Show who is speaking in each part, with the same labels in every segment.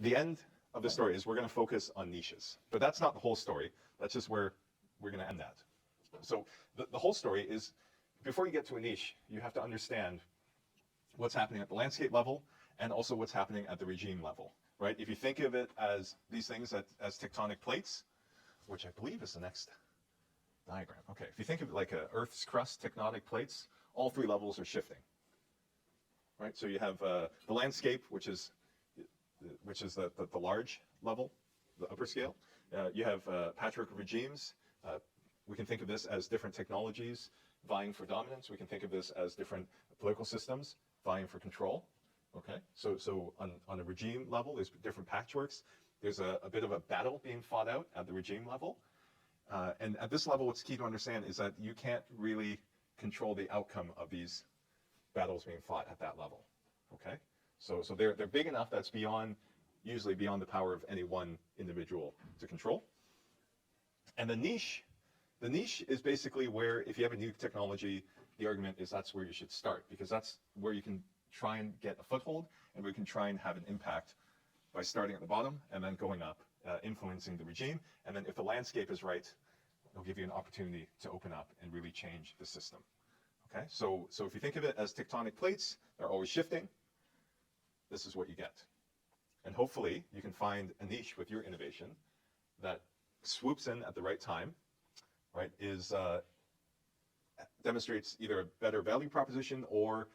Speaker 1: the end of the story is we're going to focus on niches. But that's not the whole story. That's just where we're going to end at. So the whole story is, before you get to a niche, you have to understand what's happening at the landscape level and also what's happening at the regime level, right? If you think of it as these things as tectonic plates, which I believe is the next diagram. Okay, if you think of it like Earth's crust, tectonic plates, all three levels are shifting, right? So you have the landscape, which is the large level, the upper scale. You have patchwork of regimes. We can think of this as different technologies vying for dominance. We can think of this as different political systems vying for control. Okay, so on a regime level, there's different patchworks. There's a bit of a battle being fought out at the regime level. And at this level, what's key to understand is that you can't really control the outcome of these battles being fought at that level. Okay, so they're big enough that's usually beyond the power of any one individual to control. And the niche is basically where, if you have a new technology, the argument is that's where you should start, because that's where you can try and get a foothold, and we can try and have an impact by starting at the bottom and then going up, influencing the regime. And then if the landscape is right, it'll give you an opportunity to open up and really change the system. Okay, so if you think of it as tectonic plates, they're always shifting. This is what you get. And hopefully you can find a niche with your innovation that swoops in at the right time, right, demonstrates either a better value proposition or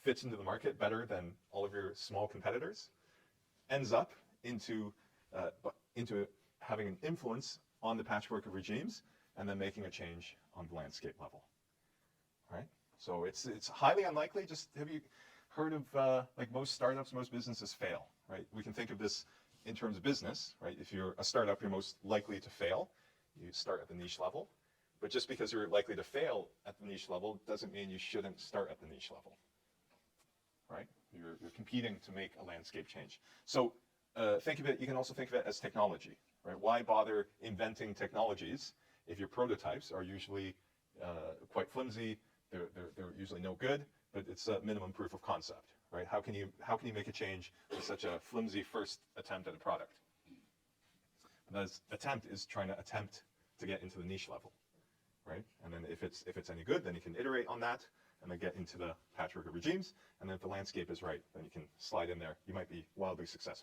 Speaker 1: fits into the market better than all of your small competitors, ends up into having an influence on the patchwork of regimes, and then making a change on the landscape level. All right? So it's highly unlikely. Just have you heard of like most startups, most businesses fail, right? We can think of this in terms of business, right? If you're a startup, you're most likely to fail. You start at the niche level. But just because you're likely to fail at the niche level doesn't mean you shouldn't start at the niche level, right? You're competing to make a landscape change. So think of it, you can also think of it as technology, right? Why bother inventing technologies if your prototypes are usually quite flimsy, they're usually no good, but it's a minimum proof of concept, right? How can you make a change with such a flimsy first attempt at a product? The attempt is trying to attempt to get into the niche level, right? And then if it's any good, then you can iterate on that and then get into the patchwork of regimes. And then if the landscape is right, then you can slide in there. You might be wildly successful.